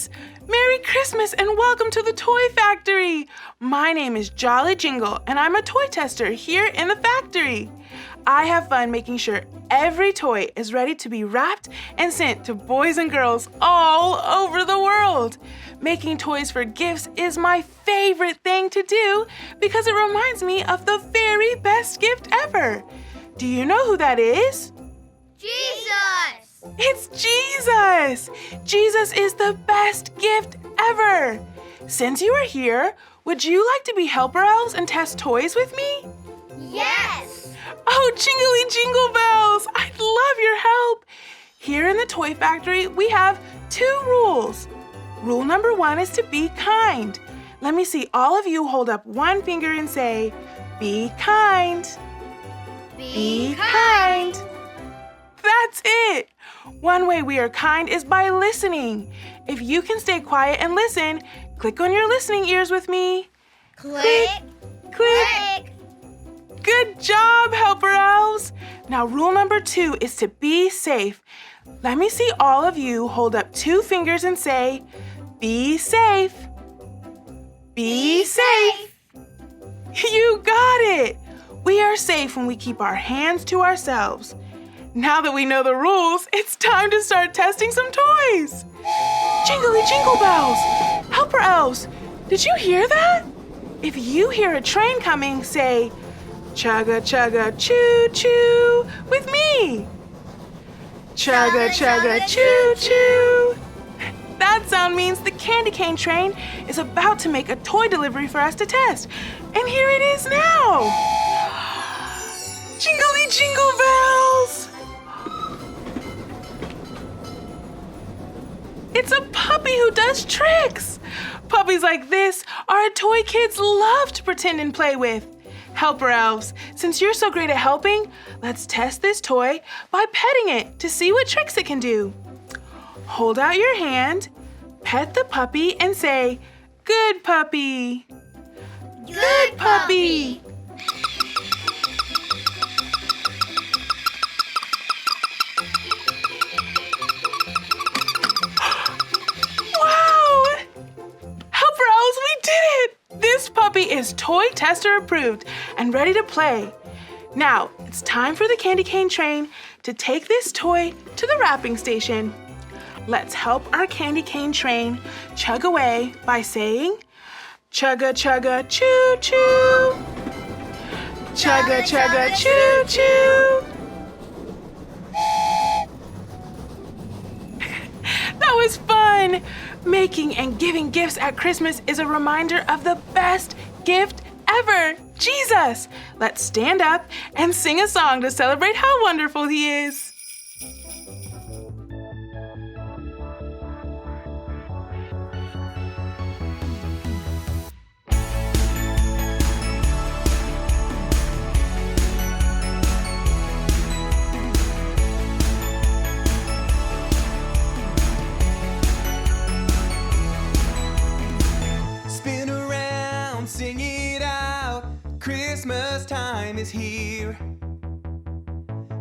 kids! Merry Christmas and welcome to the Toy Factory! My name is Jolly Jingle and I'm a toy tester here in the factory. I have fun making sure every toy is ready to be wrapped and sent to boys and girls all over the world. Making toys for gifts is my favorite thing to do because it reminds me of the very best gift ever. Do you know who that is? Jesus! It's Jesus! Jesus is the best gift ever! Since you are here, would you like to be helper elves and test toys with me? Yes! Oh, jingly jingle bells! I'd love your help! Here in the Toy Factory, we have 2 rules. Rule number 1 is to be kind. Let me see all of you hold up one finger and say, be kind. Be kind. That's it! One way we are kind is by listening. If you can stay quiet and listen, click on your listening ears with me. Click, Click. Good job, helper elves! Now rule number 2 is to be safe. Let me see all of you hold up 2 fingers and say, be safe. Be safe. You got it! We are safe when we keep our hands to ourselves. Now that we know the rules, it's time to start testing some toys. Jingly jingle bells! Helper elves, did you hear that? If you hear a train coming, say, chugga chugga choo choo with me. Chugga chugga choo choo. That sound means the candy cane train is about to make a toy delivery for us to test. And here it is now. Jingly jingle bells! It's a puppy who does tricks. Puppies like this are a toy kids love to pretend and play with. Helper elves, since you're so great at helping, let's test this toy by petting it to see what tricks it can do. Hold out your hand, pet the puppy, and say, good puppy. Good puppy. Wow! Helper elves, we did it! This puppy is toy tester approved and ready to play. Now, it's time for the candy cane train to take this toy to the wrapping station. Let's help our candy cane train chug away by saying, chugga chugga choo choo. Chugga chugga choo choo. That was fun! Making and giving gifts at Christmas is a reminder of the best gift ever, Jesus! Let's stand up and sing a song to celebrate how wonderful He is. Spin around, sing it out. Christmas time is here.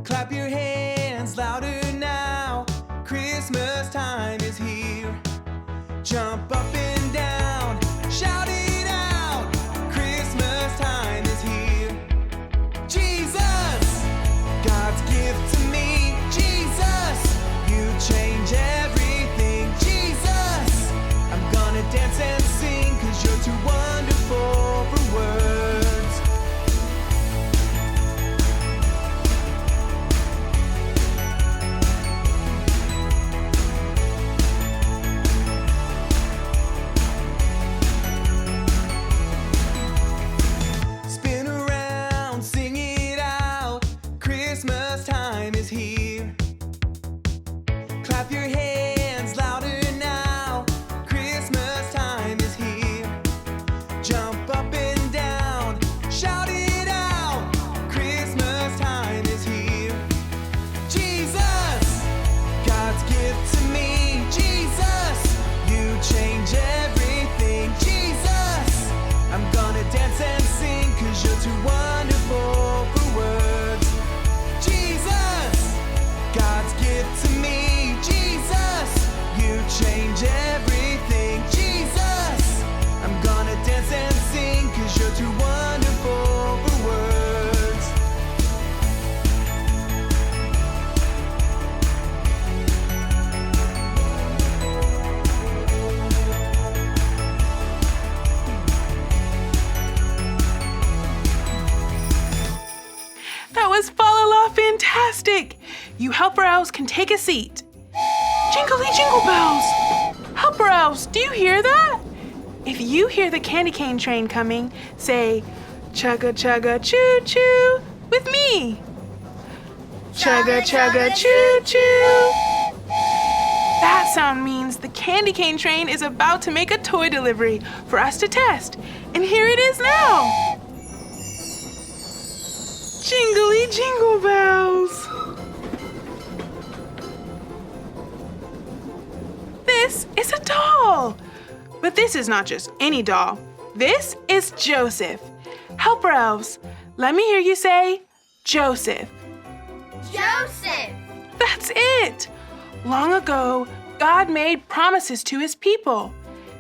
Clap your hands louder now. Christmas time is here. Jump up and down, shout it out. Christmas time is here. Jesus, God's gift to me. Jesus, you change everything. Jesus, I'm gonna dance and sing 'cause you're too wonderful for words. la, fantastic! You helper elves can take a seat. Jingly jingle bells! Helper elves, do you hear that? If you hear the candy cane train coming, say, chugga chugga choo choo with me. Chugga chugga choo choo. That sound means the candy cane train is about to make a toy delivery for us to test. And here it is now. Jingly jingle bells. This is a doll. But this is not just any doll. This is Joseph. Helper elves, let me hear you say, Joseph. Joseph. That's it. Long ago, God made promises to his people.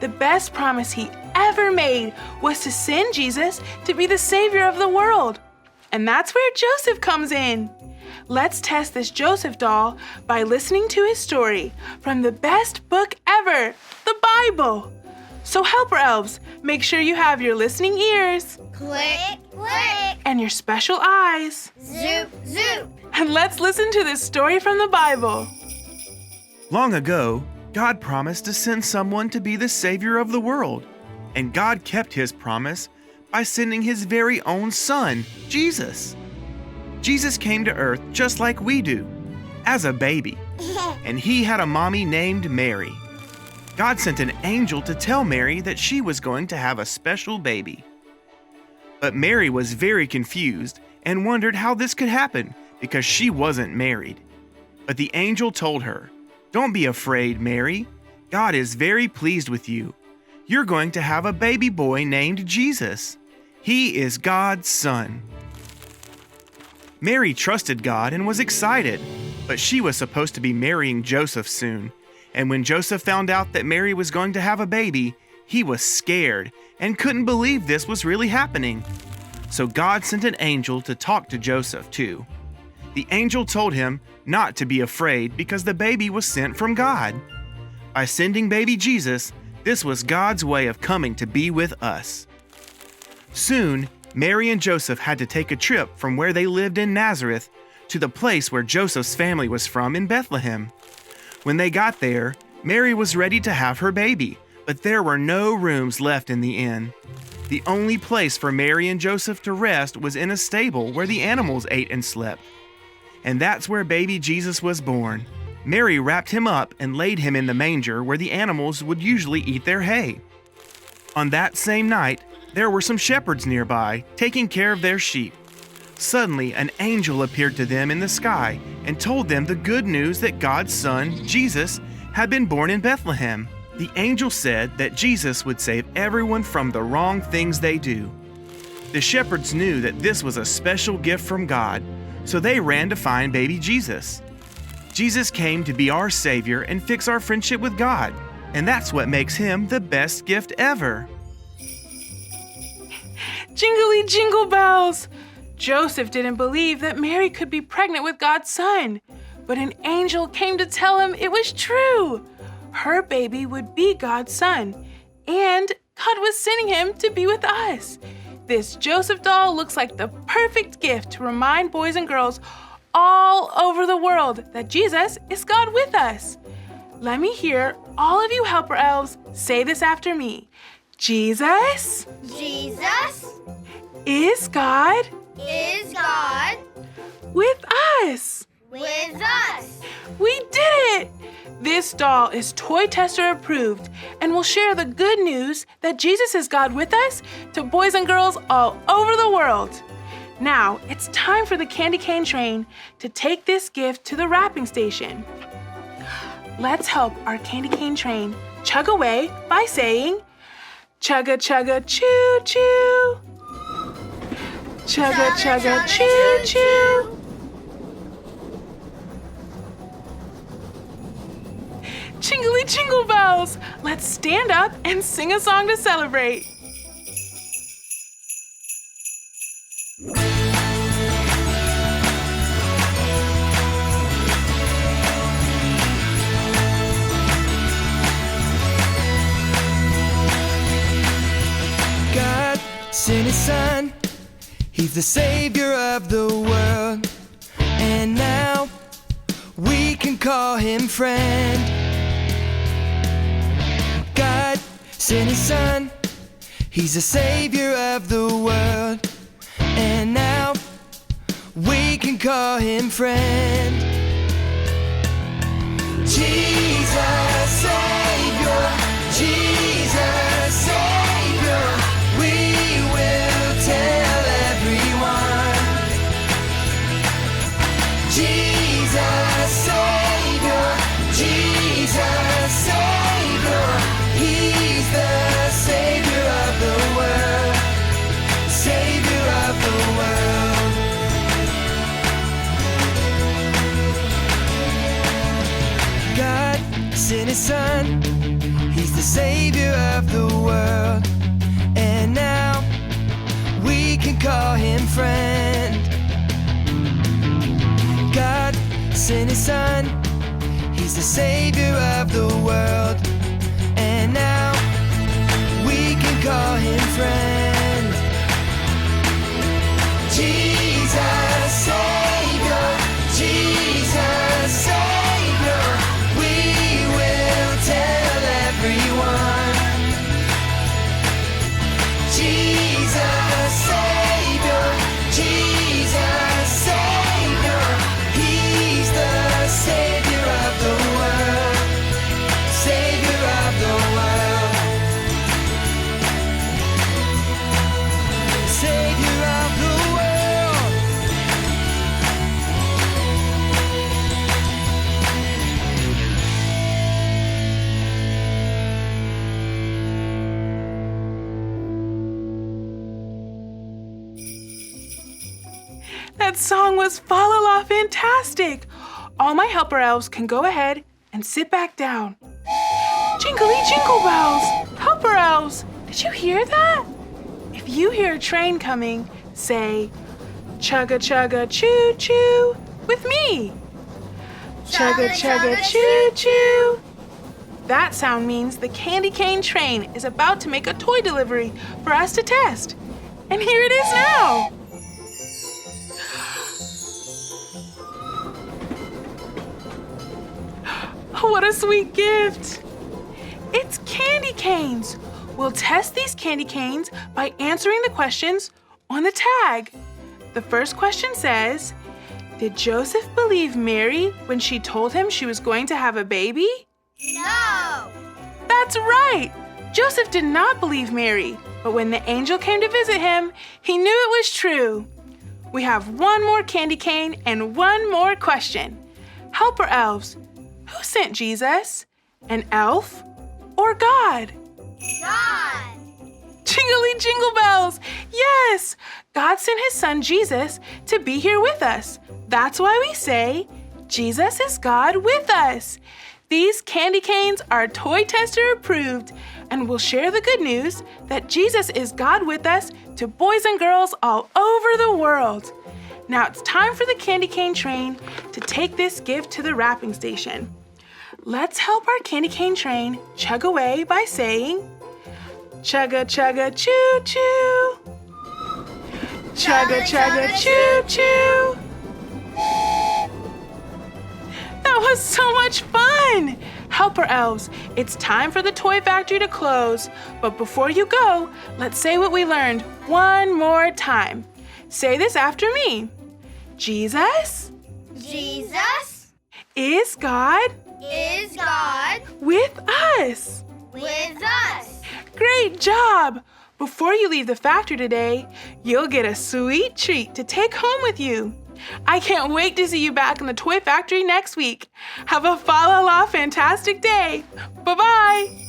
The best promise he ever made was to send Jesus to be the Savior of the world. And that's where Joseph comes in. Let's test this Joseph doll by listening to his story from the best book ever, the Bible. So helper elves, make sure you have your listening ears Click, click. and your special eyes. Zoop, zoop. And let's listen to this story from the Bible. Long ago, God promised to send someone to be the Savior of the world. And God kept his promise by sending his very own son, Jesus. Jesus came to earth just like we do, as a baby. And he had a mommy named Mary. God sent an angel to tell Mary that she was going to have a special baby. But Mary was very confused and wondered how this could happen because she wasn't married. But the angel told her, "Don't be afraid, Mary. God is very pleased with you. You're going to have a baby boy named Jesus. He is God's son." Mary trusted God and was excited, but she was supposed to be marrying Joseph soon. And when Joseph found out that Mary was going to have a baby, he was scared and couldn't believe this was really happening. So God sent an angel to talk to Joseph too. The angel told him not to be afraid because the baby was sent from God. By sending baby Jesus, this was God's way of coming to be with us. Soon, Mary and Joseph had to take a trip from where they lived in Nazareth to the place where Joseph's family was from in Bethlehem. When they got there, Mary was ready to have her baby, but there were no rooms left in the inn. The only place for Mary and Joseph to rest was in a stable where the animals ate and slept. And that's where baby Jesus was born. Mary wrapped him up and laid him in the manger where the animals would usually eat their hay. On that same night, there were some shepherds nearby, taking care of their sheep. Suddenly, an angel appeared to them in the sky and told them the good news that God's son, Jesus, had been born in Bethlehem. The angel said that Jesus would save everyone from the wrong things they do. The shepherds knew that this was a special gift from God, so they ran to find baby Jesus. Jesus came to be our Savior and fix our friendship with God, and that's what makes him the best gift ever. Jingly jingle bells! Joseph didn't believe that Mary could be pregnant with God's son, but an angel came to tell him it was true. Her baby would be God's son, and God was sending him to be with us. This Joseph doll looks like the perfect gift to remind boys and girls all over the world that Jesus is God with us. Let me hear all of you helper elves say this after me. Jesus Jesus is God is God with us. with us. We did it! This doll is Toy Tester approved and will share the good news that Jesus is God with us to boys and girls all over the world. Now, it's time for the candy cane train to take this gift to the wrapping station. Let's help our candy cane train chug away by saying, chugga chugga choo choo. Chugga chugga choo choo. Jingly jingle bells! Let's stand up and sing a song to celebrate. God sent his son, he's the savior of the world. and now we can call him friend. God sent his son, he's the savior of the world, and now we can call him friend. Jesus Savior, Jesus Savior, we will tell everyone. Jesus Savior, Jesus Savior, he's the Savior of the world, Savior of the world. God sent his son, he's the Savior of the world, and now we can call him friend. God sent his son, he's the Savior of the world, and now we can call him friend. Jesus Savior, Jesus Savior, we will tell everyone. Jesus Savior, Jesus Savior, he's the Savior of the world, Savior of the world, Savior of the world. That song was fa la la fantastic. All my helper elves can go ahead and sit back down. Jingly jingle bells! Helper elves, did you hear that? If you hear a train coming, say, chugga chugga choo choo with me. Chugga chugga choo choo. That sound means the candy cane train is about to make a toy delivery for us to test. And here it is now. What a sweet gift! It's candy canes. We'll test these candy canes by answering the questions on the tag. The first question says, did Joseph believe Mary when she told him she was going to have a baby? No. That's right! Joseph did not believe Mary, but when the angel came to visit him, he knew it was true. We have one more candy cane and one more question. Helper elves, who sent Jesus? An elf or God? God. Jingly jingle bells! Yes! God sent his son Jesus to be here with us. That's why we say, Jesus is God with us. These candy canes are toy tester approved, and we'll share the good news that Jesus is God with us to boys and girls all over the world. Now it's time for the candy cane train to take this gift to the wrapping station. Let's help our candy cane train chug away by saying, chugga chugga choo choo. Chugga chugga choo choo. That was so much fun! Helper elves, it's time for the toy factory to close. But before you go, let's say what we learned one more time. Say this after me. Jesus Jesus is God is God with us. with us. Great job! Before you leave the factory today, you'll get a sweet treat to take home with you. I can't wait to see you back in the toy factory next week. Have a fa la la fantastic day. Bye-bye.